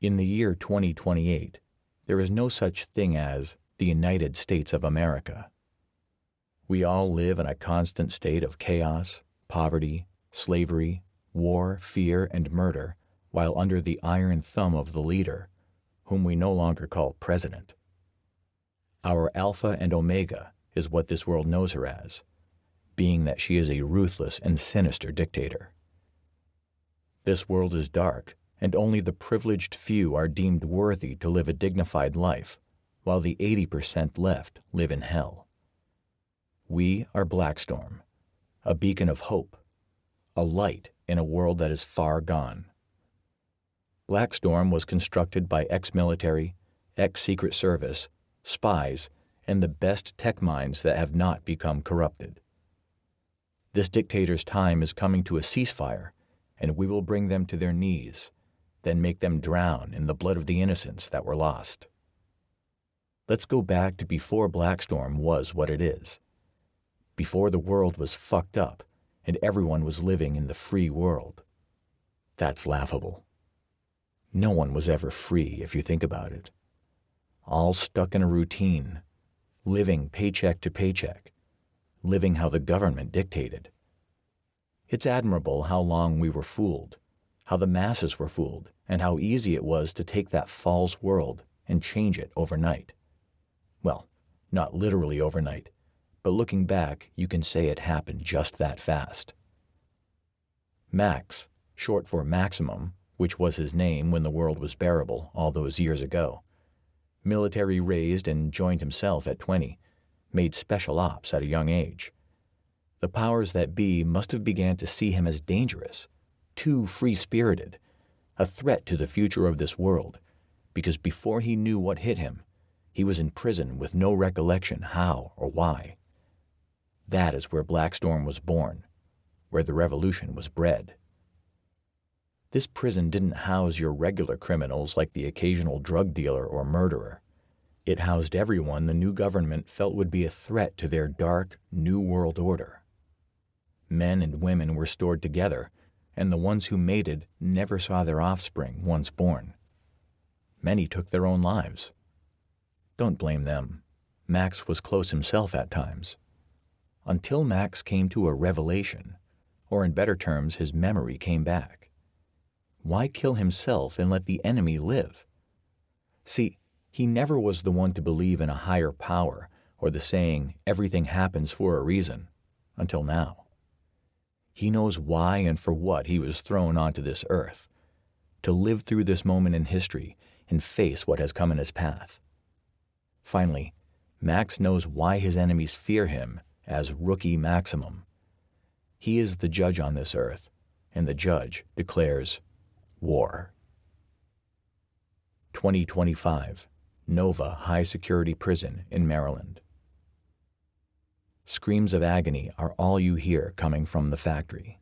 In the year 2028, there is no such thing as the United States of America. We all live in a constant state of chaos, poverty, slavery, war, fear, and murder, while under the iron thumb of the leader, whom we no longer call president. Our Alpha and Omega is what this world knows her as, being that she is a ruthless and sinister dictator. This world is dark, and only the privileged few are deemed worthy to live a dignified life, while the 80% left live in hell. We are BLACKSTORM, a beacon of hope, a light in a world that is far gone. BLACKSTORM was constructed by ex-military, ex-Secret Service, spies, and the best tech minds that have not become corrupted. This dictator's time is coming to a ceasefire, and we will bring them to their knees, then make them drown in the blood of the innocents that were lost. Let's go back to before BLACKSTORM was what it is, before the world was fucked up and everyone was living in the free world. That's laughable. No one was ever free if you think about it. All stuck in a routine, living paycheck to paycheck, living how the government dictated. It's admirable how long we were fooled, how the masses were fooled, and how easy it was to take that false world and change it overnight. Well, not literally overnight, but looking back, you can say it happened just that fast. Max, short for Maximum, which was his name when the world was bearable all those years ago, military raised and joined himself at 20, made special ops at a young age. The powers that be must have began to see him as dangerous, too free-spirited, a threat to the future of this world, because before he knew what hit him, he was in prison with no recollection how or why. That is where BLACKSTORM was born, where the revolution was bred. This prison didn't house your regular criminals like the occasional drug dealer or murderer. It housed everyone the new government felt would be a threat to their dark, new world order. Men and women were stored together, and the ones who mated never saw their offspring once born. Many took their own lives. Don't blame them. Max was close himself at times. Until Max came to a revelation, or in better terms, his memory came back. Why kill himself and let the enemy live? See, he never was the one to believe in a higher power or the saying, everything happens for a reason, until now. He knows why and for what he was thrown onto this earth, to live through this moment in history and face what has come in his path. Finally, Max knows why his enemies fear him as Rookie Maximum. He is the judge on this earth, and the judge declares war. 2025, Nova High Security Prison in Maryland. Screams of agony are all you hear coming from the factory.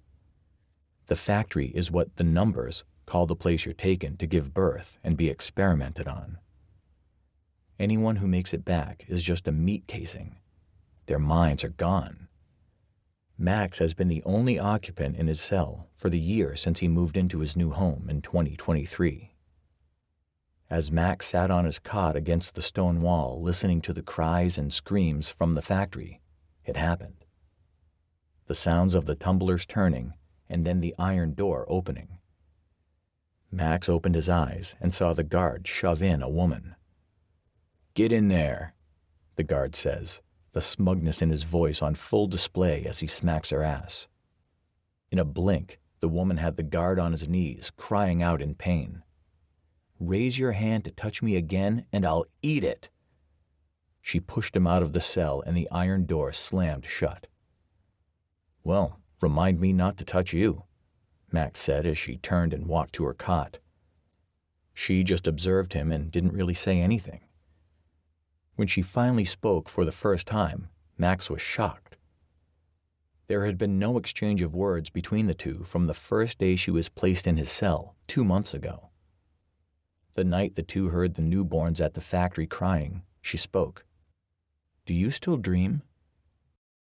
The factory is what the numbers call the place you're taken to give birth and be experimented on. Anyone who makes it back is just a meat casing. Their minds are gone. Max has been the only occupant in his cell for the year since he moved into his new home in 2023. As Max sat on his cot against the stone wall listening to the cries and screams from the factory, it happened. The sounds of the tumblers turning and then the iron door opening. Max opened his eyes and saw the guard shove in a woman. "Get in there," the guard says, the smugness in his voice on full display as he smacks her ass. In a blink, the woman had the guard on his knees, crying out in pain. "Raise your hand to touch me again, and I'll eat it." She pushed him out of the cell, and the iron door slammed shut. "Well, remind me not to touch you," Max said as she turned and walked to her cot. She just observed him and didn't really say anything. When she finally spoke for the first time, Max was shocked. There had been no exchange of words between the two from the first day she was placed in his cell 2 months ago. The night the two heard the newborns at the factory crying, she spoke. "Do you still dream?"